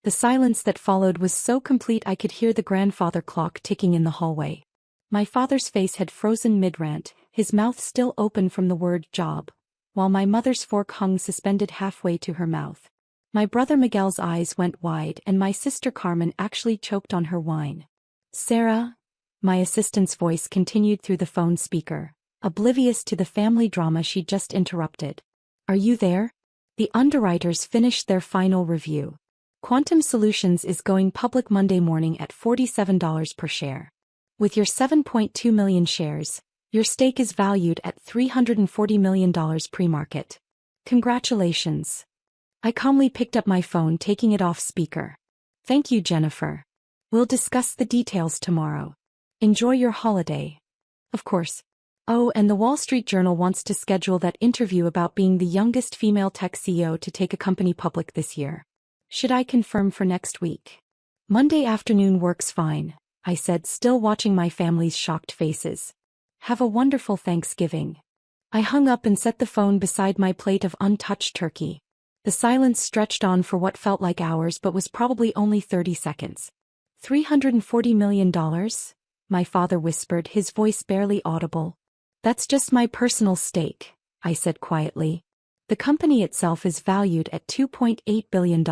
The silence that followed was so complete I could hear the grandfather clock ticking in the hallway. My father's face had frozen mid-rant, his mouth still open from the word job, while my mother's fork hung suspended halfway to her mouth. My brother Miguel's eyes went wide and my sister Carmen actually choked on her wine. Sarah? My assistant's voice continued through the phone speaker, oblivious to the family drama she just interrupted. Are you there? The underwriters finished their final review. Quantum Solutions is going public Monday morning at $47 per share. With your 7.2 million shares, your stake is valued at $340 million pre-market. Congratulations. I calmly picked up my phone, taking it off speaker. Thank you, Jennifer. We'll discuss the details tomorrow. Enjoy your holiday. Of course. Oh, and the Wall Street Journal wants to schedule that interview about being the youngest female tech CEO to take a company public this year. Should I confirm for next week? Monday afternoon works fine, I said, still watching my family's shocked faces. Have a wonderful Thanksgiving. I hung up and set the phone beside my plate of untouched turkey. The silence stretched on for what felt like hours but was probably only 30 seconds. $340 million? My father whispered, his voice barely audible. That's just my personal stake, I said quietly. The company itself is valued at $2.8 billion.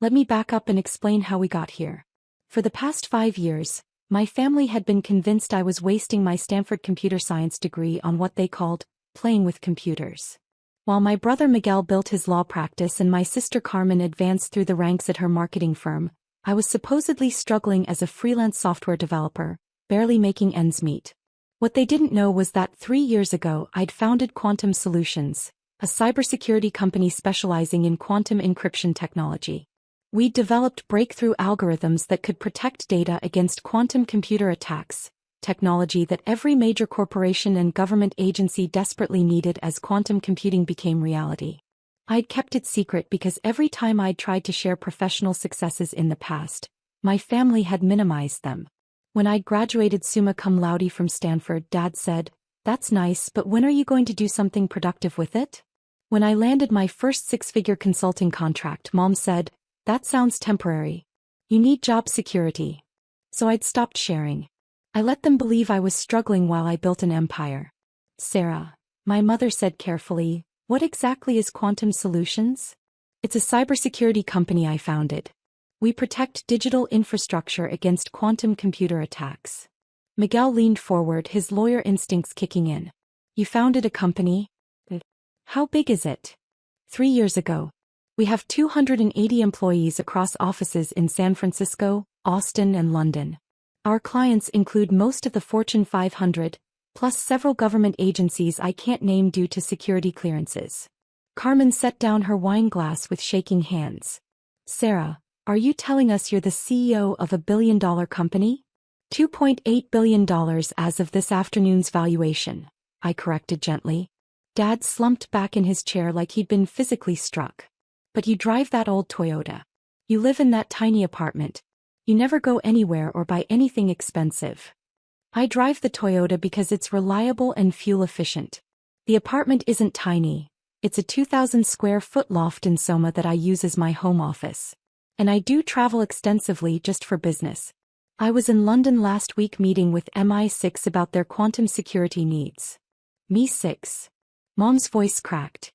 Let me back up and explain how we got here. For the past 5 years, my family had been convinced I was wasting my Stanford computer science degree on what they called playing with computers. While my brother Miguel built his law practice and my sister Carmen advanced through the ranks at her marketing firm, I was supposedly struggling as a freelance software developer, barely making ends meet. What they didn't know was that 3 years ago I'd founded Quantum Solutions, a cybersecurity company specializing in quantum encryption technology. We developed breakthrough algorithms that could protect data against quantum computer attacks, technology that every major corporation and government agency desperately needed as quantum computing became reality. I'd kept it secret because every time I'd tried to share professional successes in the past, my family had minimized them. When I'd graduated summa cum laude from Stanford, Dad said, "That's nice, but when are you going to do something productive with it?" When I landed my first 6-figure consulting contract, Mom said, "That sounds temporary. You need job security." So I'd stopped sharing. I let them believe I was struggling while I built an empire. Sarah, my mother said carefully, what exactly is Quantum Solutions? It's a cybersecurity company I founded. We protect digital infrastructure against quantum computer attacks. Miguel leaned forward, his lawyer instincts kicking in. You founded a company? How big is it? 3 years ago. We have 280 employees across offices in San Francisco, Austin, and London. Our clients include most of the Fortune 500, plus several government agencies I can't name due to security clearances. Carmen set down her wine glass with shaking hands. Sarah, are you telling us you're the CEO of a billion-dollar company? $2.8 billion as of this afternoon's valuation, I corrected gently. Dad slumped back in his chair like he'd been physically struck. But you drive that old Toyota. You live in that tiny apartment. You never go anywhere or buy anything expensive. I drive the Toyota because it's reliable and fuel efficient. The apartment isn't tiny. It's a 2,000 square foot loft in Soma that I use as my home office. And I do travel extensively just for business. I was in London last week meeting with MI6 about their quantum security needs. MI6? Mom's voice cracked.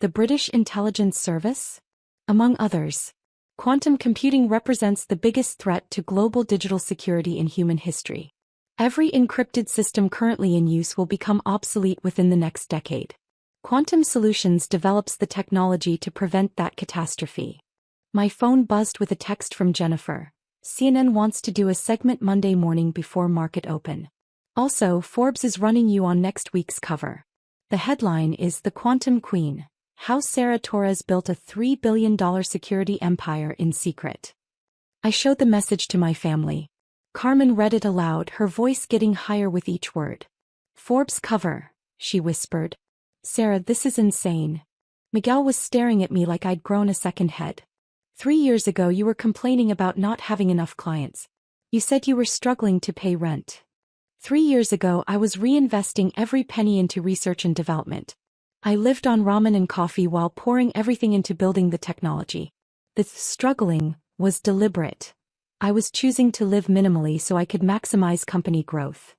The British Intelligence Service? Among others. Quantum computing represents the biggest threat to global digital security in human history. Every encrypted system currently in use will become obsolete within the next decade. Quantum Solutions develops the technology to prevent that catastrophe. My phone buzzed with a text from Jennifer. CNN wants to do a segment Monday morning before market open. Also, Forbes is running you on next week's cover. The headline is The Quantum Queen, How Sarah Torres Built a $3 billion Security Empire in Secret. I showed the message to my family. Carmen read it aloud, her voice getting higher with each word. Forbes cover, she whispered. Sarah, this is insane. Miguel was staring at me like I'd grown a second head. 3 years ago you were complaining about not having enough clients. You said you were struggling to pay rent. 3 years ago I was reinvesting every penny into research and development. I lived on ramen and coffee while pouring everything into building the technology. The struggling was deliberate. I was choosing to live minimally so I could maximize company growth.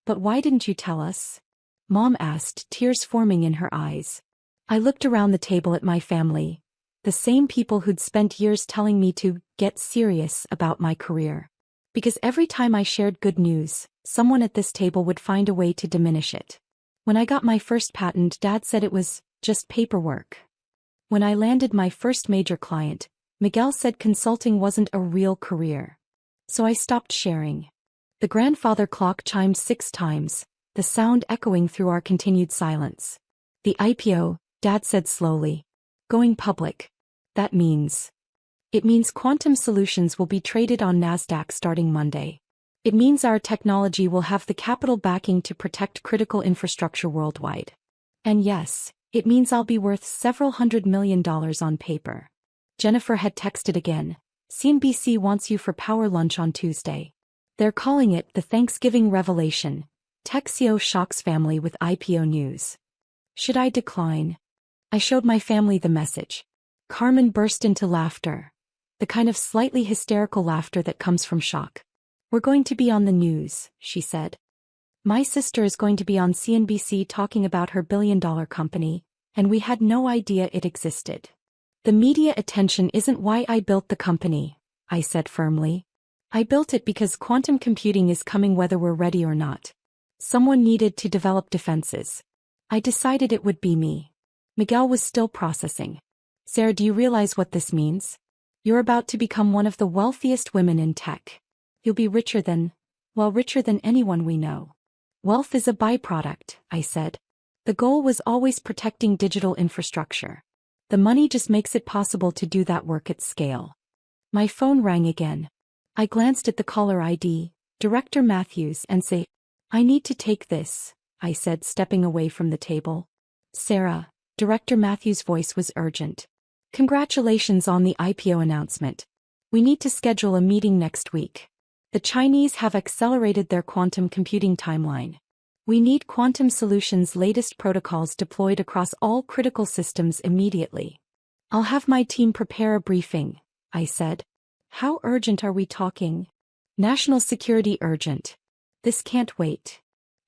But why didn't you tell us? Mom asked, tears forming in her eyes. I looked around the table at my family, the same people who'd spent years telling me to get serious about my career. Because every time I shared good news, someone at this table would find a way to diminish it. When I got my first patent, Dad said it was just paperwork. When I landed my first major client, Miguel said consulting wasn't a real career. So I stopped sharing. The grandfather clock chimed 6 times, the sound echoing through our continued silence. The IPO, Dad said slowly. Going public. That means. It means Quantum Solutions will be traded on Nasdaq starting Monday. It means our technology will have the capital backing to protect critical infrastructure worldwide. And yes, it means I'll be worth several $100 million on paper. Jennifer had texted again. CNBC wants you for power lunch on Tuesday. They're calling it the Thanksgiving Revelation. Tech CEO shocks family with IPO news. Should I decline? I showed my family the message. Carmen burst into laughter. The kind of slightly hysterical laughter that comes from shock. We're going to be on the news, she said. My sister is going to be on CNBC talking about her billion-dollar company, and we had no idea it existed. The media attention isn't why I built the company, I said firmly. I built it because quantum computing is coming whether we're ready or not. Someone needed to develop defenses. I decided it would be me. Miguel was still processing. Sarah, do you realize what this means? You're about to become one of the wealthiest women in tech. You'll be richer than anyone we know. Wealth is a byproduct, I said. The goal was always protecting digital infrastructure. The money just makes it possible to do that work at scale. My phone rang again. I glanced at the caller ID, Director Matthews, and said, I need to take this, I said, stepping away from the table. Sarah, Director Matthews' voice was urgent. Congratulations on the IPO announcement. We need to schedule a meeting next week. The Chinese have accelerated their quantum computing timeline. We need Quantum Solutions' latest protocols deployed across all critical systems immediately. I'll have my team prepare a briefing, I said. How urgent are we talking? National security urgent. This can't wait.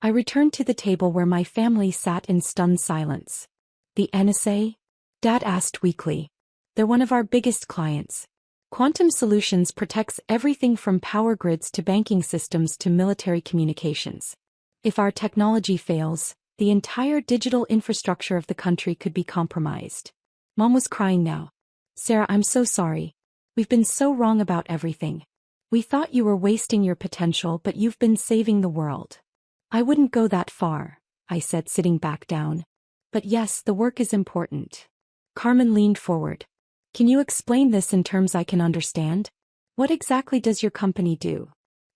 I returned to the table where my family sat in stunned silence. The NSA? Dad asked weakly. They're one of our biggest clients. Quantum Solutions protects everything from power grids to banking systems to military communications. If our technology fails, the entire digital infrastructure of the country could be compromised. Mom was crying now. Sarah, I'm so sorry. We've been so wrong about everything. We thought you were wasting your potential, but you've been saving the world. I wouldn't go that far, I said, sitting back down. But yes, the work is important. Carmen leaned forward. Can you explain this in terms I can understand? What exactly does your company do?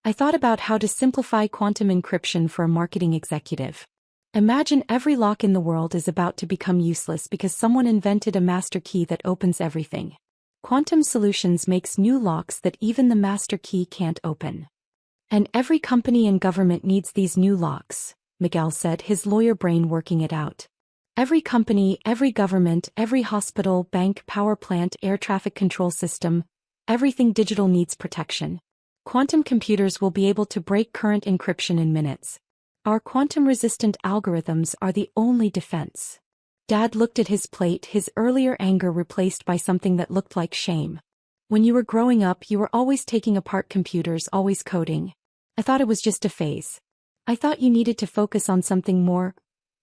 I thought about how to simplify quantum encryption for a marketing executive. Imagine every lock in the world is about to become useless because someone invented a master key that opens everything. Quantum Solutions makes new locks that even the master key can't open. And every company and government needs these new locks, Miguel said, his lawyer brain working it out. Every company, every government, every hospital, bank, power plant, air traffic control system, everything digital needs protection. Quantum computers will be able to break current encryption in minutes. Our quantum-resistant algorithms are the only defense. Dad looked at his plate, his earlier anger replaced by something that looked like shame. When you were growing up, you were always taking apart computers, always coding. I thought it was just a phase. I thought you needed to focus on something more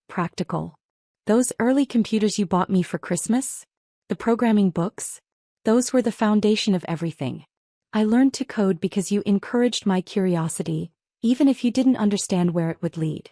practical. Those early computers you bought me for Christmas? The programming books? Those were the foundation of everything. I learned to code because you encouraged my curiosity, even if you didn't understand where it would lead.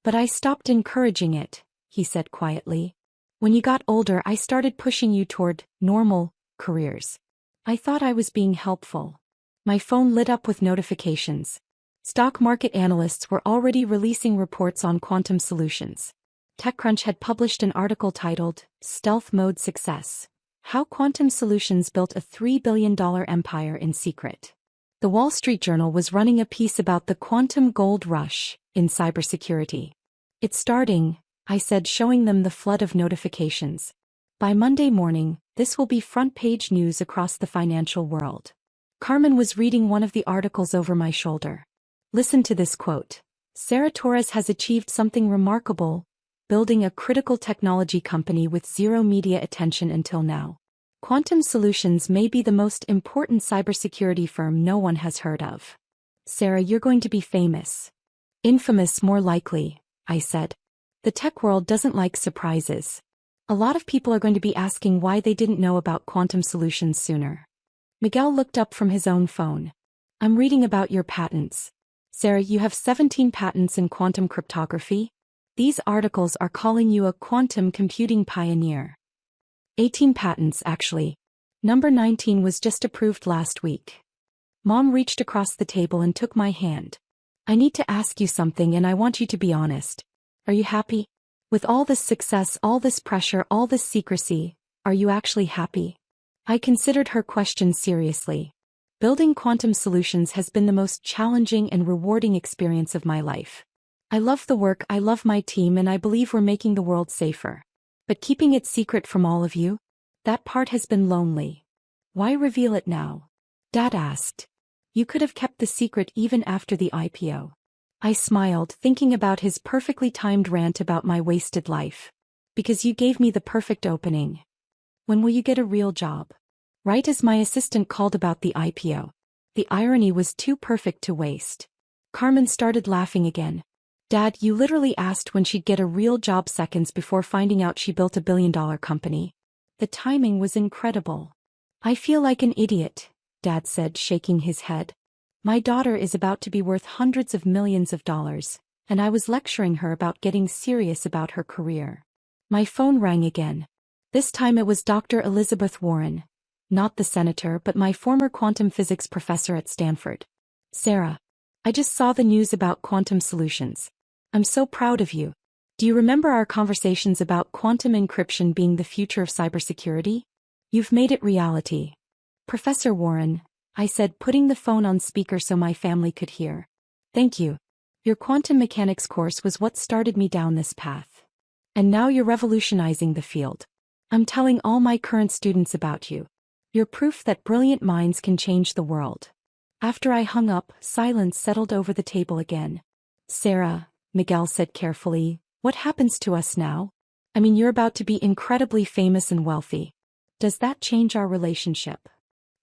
But I stopped encouraging it, he said quietly. When you got older, I started pushing you toward normal careers. I thought I was being helpful. My phone lit up with notifications. Stock market analysts were already releasing reports on Quantum Solutions. TechCrunch had published an article titled, Stealth Mode Success: How Quantum Solutions Built a $3 billion Empire in Secret. The Wall Street Journal was running a piece about the quantum gold rush in cybersecurity. It's starting, I said, showing them the flood of notifications. By Monday morning, this will be front-page news across the financial world. Carmen was reading one of the articles over my shoulder. Listen to this quote. Sarah Torres has achieved something remarkable, building a critical technology company with zero media attention until now. Quantum Solutions may be the most important cybersecurity firm no one has heard of. Sarah, you're going to be famous. Infamous, more likely, I said. The tech world doesn't like surprises. A lot of people are going to be asking why they didn't know about Quantum Solutions sooner. Miguel looked up from his own phone. I'm reading about your patents. Sarah, you have 17 patents in quantum cryptography. These articles are calling you a quantum computing pioneer. 18 patents, actually. Number 19 was just approved last week. Mom reached across the table and took my hand. I need to ask you something and I want you to be honest. Are you happy? With all this success, all this pressure, all this secrecy, are you actually happy? I considered her question seriously. Building Quantum Solutions has been the most challenging and rewarding experience of my life. I love the work, I love my team, and I believe we're making the world safer. But keeping it secret from all of you? That part has been lonely. Why reveal it now? Dad asked. You could have kept the secret even after the IPO. I smiled, thinking about his perfectly timed rant about my wasted life. Because you gave me the perfect opening. When will you get a real job? Right as my assistant called about the IPO. The irony was too perfect to waste. Carmen started laughing again. Dad, you literally asked when she'd get a real job seconds before finding out she built $1 billion company. The timing was incredible. I feel like an idiot, Dad said, shaking his head. My daughter is about to be worth hundreds of millions of dollars, and I was lecturing her about getting serious about her career. My phone rang again. This time it was Dr. Elizabeth Warren. Not the senator, but my former quantum physics professor at Stanford. Sarah, I just saw the news about Quantum Solutions. I'm so proud of you. Do you remember our conversations about quantum encryption being the future of cybersecurity? You've made it reality. Professor Warren, I said, putting the phone on speaker so my family could hear. Thank you. Your quantum mechanics course was what started me down this path. And now you're revolutionizing the field. I'm telling all my current students about you. You're proof that brilliant minds can change the world. After I hung up, silence settled over the table again. Sarah, Miguel said carefully, what happens to us now? I mean, you're about to be incredibly famous and wealthy. Does that change our relationship?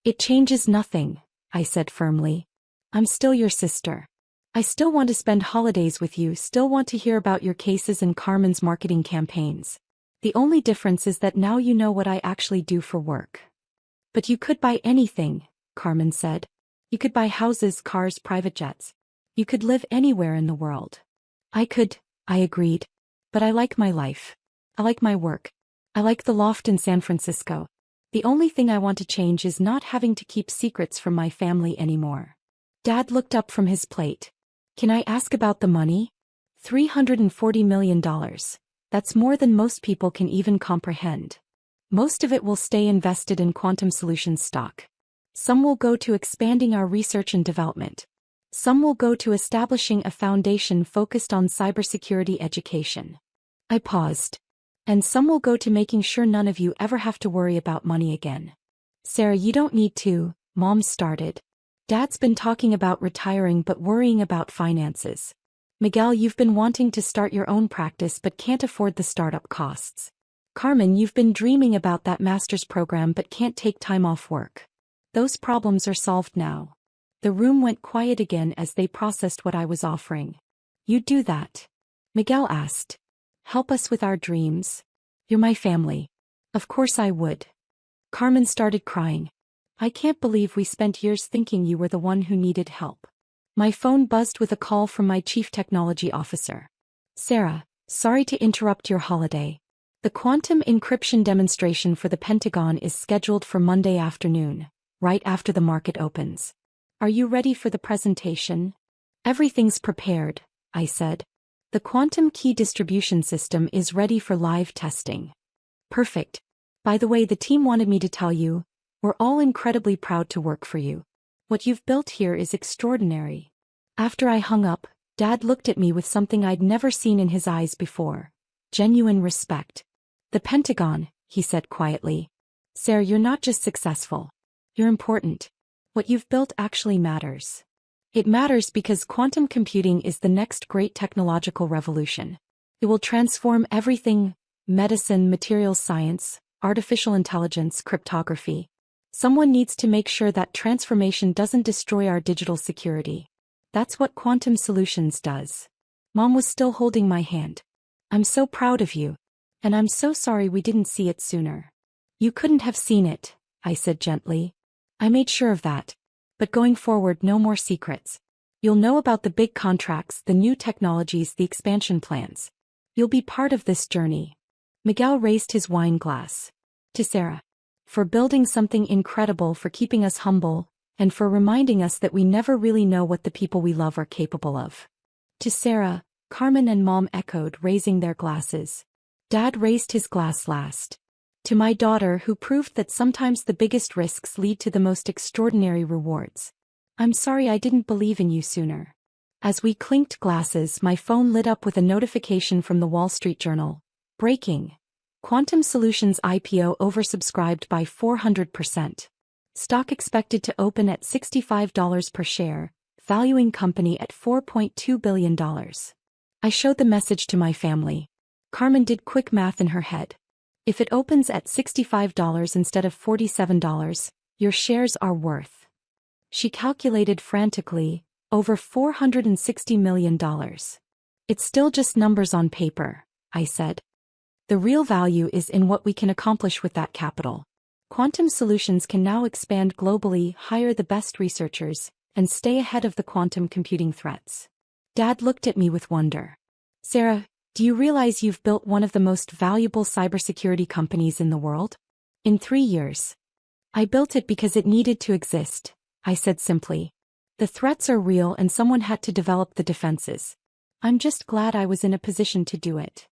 It changes nothing, I said firmly. I'm still your sister. I still want to spend holidays with you, still want to hear about your cases and Carmen's marketing campaigns. The only difference is that now you know what I actually do for work. But you could buy anything, Carmen said. You could buy houses, cars, private jets. You could live anywhere in the world. I could, I agreed. But I like my life. I like my work. I like the loft in San Francisco. The only thing I want to change is not having to keep secrets from my family anymore. Dad looked up from his plate. Can I ask about the money? $340 million. That's more than most people can even comprehend. Most of it will stay invested in Quantum Solutions stock. Some will go to expanding our research and development. Some will go to establishing a foundation focused on cybersecurity education. I paused. And some will go to making sure none of you ever have to worry about money again. Sarah, you don't need to, Mom started. Dad's been talking about retiring but worrying about finances. Miguel, you've been wanting to start your own practice but can't afford the startup costs. Carmen, you've been dreaming about that master's program but can't take time off work. Those problems are solved now. The room went quiet again as they processed what I was offering. You'd do that? Miguel asked. Help us with our dreams? You're my family. Of course I would. Carmen started crying. I can't believe we spent years thinking you were the one who needed help. My phone buzzed with a call from my chief technology officer. Sarah, sorry to interrupt your holiday. The quantum encryption demonstration for the Pentagon is scheduled for Monday afternoon, right after the market opens. Are you ready for the presentation? Everything's prepared, I said. The quantum key distribution system is ready for live testing. Perfect. By the way, the team wanted me to tell you, we're all incredibly proud to work for you. What you've built here is extraordinary. After I hung up, Dad looked at me with something I'd never seen in his eyes before. Genuine respect. The Pentagon, he said quietly. Sarah, you're not just successful. You're important. What you've built actually matters. It matters because quantum computing is the next great technological revolution. It will transform everything: medicine, materials science, artificial intelligence, cryptography. Someone needs to make sure that transformation doesn't destroy our digital security. That's what Quantum Solutions does. Mom was still holding my hand. I'm so proud of you. And I'm so sorry we didn't see it sooner. You couldn't have seen it, I said gently. I made sure of that. But going forward, no more secrets. You'll know about the big contracts, the new technologies, the expansion plans. You'll be part of this journey. Miguel raised his wine glass. To Sarah. For building something incredible, for keeping us humble, and for reminding us that we never really know what the people we love are capable of. To Sarah, Carmen and Mom echoed, raising their glasses. Dad raised his glass last. To my daughter, who proved that sometimes the biggest risks lead to the most extraordinary rewards. I'm sorry I didn't believe in you sooner. As we clinked glasses, my phone lit up with a notification from the Wall Street Journal. Breaking. Quantum Solutions IPO oversubscribed by 400%. Stock expected to open at $65 per share, valuing company at $4.2 billion. I showed the message to my family. Carmen did quick math in her head. If it opens at $65 instead of $47, your shares are worth. She calculated frantically, over $460 million. It's still just numbers on paper, I said. The real value is in what we can accomplish with that capital. Quantum Solutions can now expand globally, hire the best researchers, and stay ahead of the quantum computing threats. Dad looked at me with wonder. Sarah, do you realize you've built one of the most valuable cybersecurity companies in the world? In 3 years. I built it because it needed to exist, I said simply. The threats are real and someone had to develop the defenses. I'm just glad I was in a position to do it.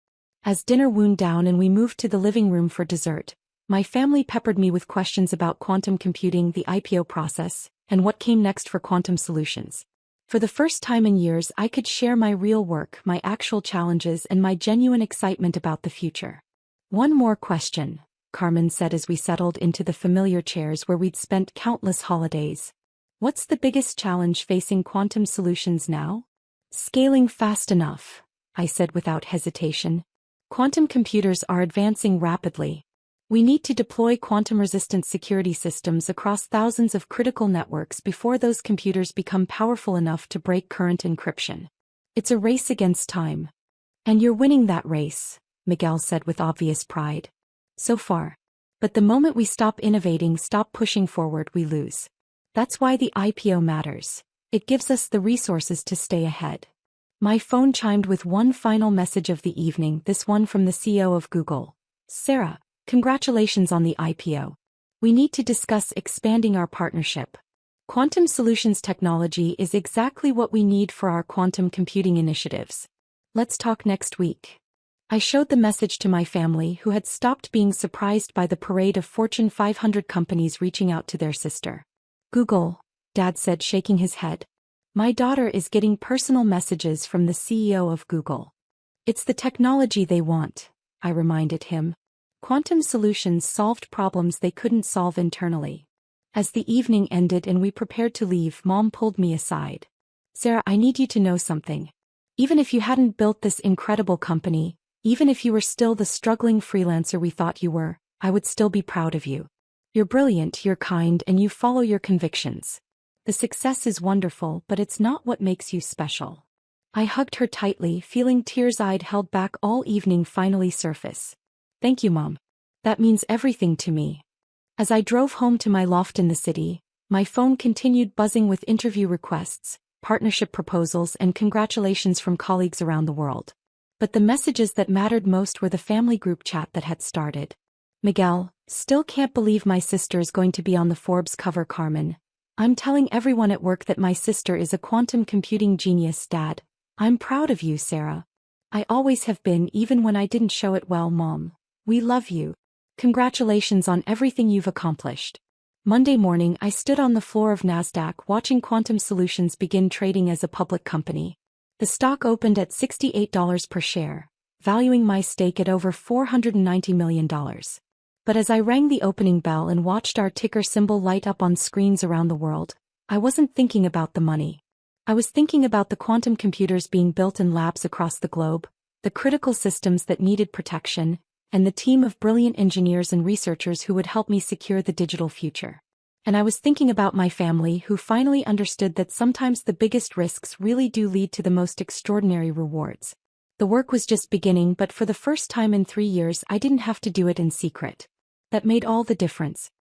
As dinner wound down and we moved to the living room for dessert, my family peppered me with questions about quantum computing, the IPO process, and what came next for Quantum Solutions. For the first time in years, I could share my real work, my actual challenges, and my genuine excitement about the future. One more question, Carmen said as we settled into the familiar chairs where we'd spent countless holidays. What's the biggest challenge facing Quantum Solutions now? Scaling fast enough, I said without hesitation. Quantum computers are advancing rapidly. We need to deploy quantum-resistant security systems across thousands of critical networks before those computers become powerful enough to break current encryption. It's a race against time. And you're winning that race, Miguel said with obvious pride. So far. But the moment we stop innovating, stop pushing forward, we lose. That's why the IPO matters. It gives us the resources to stay ahead. My phone chimed with one final message of the evening, this one from the CEO of Google. Sarah. Congratulations on the IPO. We need to discuss expanding our partnership. Quantum Solutions technology is exactly what we need for our quantum computing initiatives. Let's talk next week. I showed the message to my family, who had stopped being surprised by the parade of Fortune 500 companies reaching out to their sister. Google, Dad said, shaking his head. My daughter is getting personal messages from the CEO of Google. It's the technology they want, I reminded him. Quantum Solutions solved problems they couldn't solve internally. As the evening ended and we prepared to leave, Mom pulled me aside. Sarah, I need you to know something. Even if you hadn't built this incredible company, even if you were still the struggling freelancer we thought you were, I would still be proud of you. You're brilliant, you're kind, and you follow your convictions. The success is wonderful, but it's not what makes you special. I hugged her tightly, feeling tears I'd held back all evening finally surface. Thank you, Mom. That means everything to me. As I drove home to my loft in the city, my phone continued buzzing with interview requests, partnership proposals, and congratulations from colleagues around the world. But the messages that mattered most were the family group chat that had started. Miguel, still can't believe my sister is going to be on the Forbes cover. Carmen, I'm telling everyone at work that my sister is a quantum computing genius. Dad, I'm proud of you. Sarah, I always have been, even when I didn't show it well. Mom, we love you. Congratulations on everything you've accomplished. Monday morning, I stood on the floor of NASDAQ watching Quantum Solutions begin trading as a public company. The stock opened at $68 per share, valuing my stake at over $490 million. But as I rang the opening bell and watched our ticker symbol light up on screens around the world, I wasn't thinking about the money. I was thinking about the quantum computers being built in labs across the globe, the critical systems that needed protection, and the team of brilliant engineers and researchers who would help me secure the digital future. And I was thinking about my family who finally understood that sometimes the biggest risks really do lead to the most extraordinary rewards. The work was just beginning, but for the first time in 3 years I didn't have to do it in secret. That made all the difference.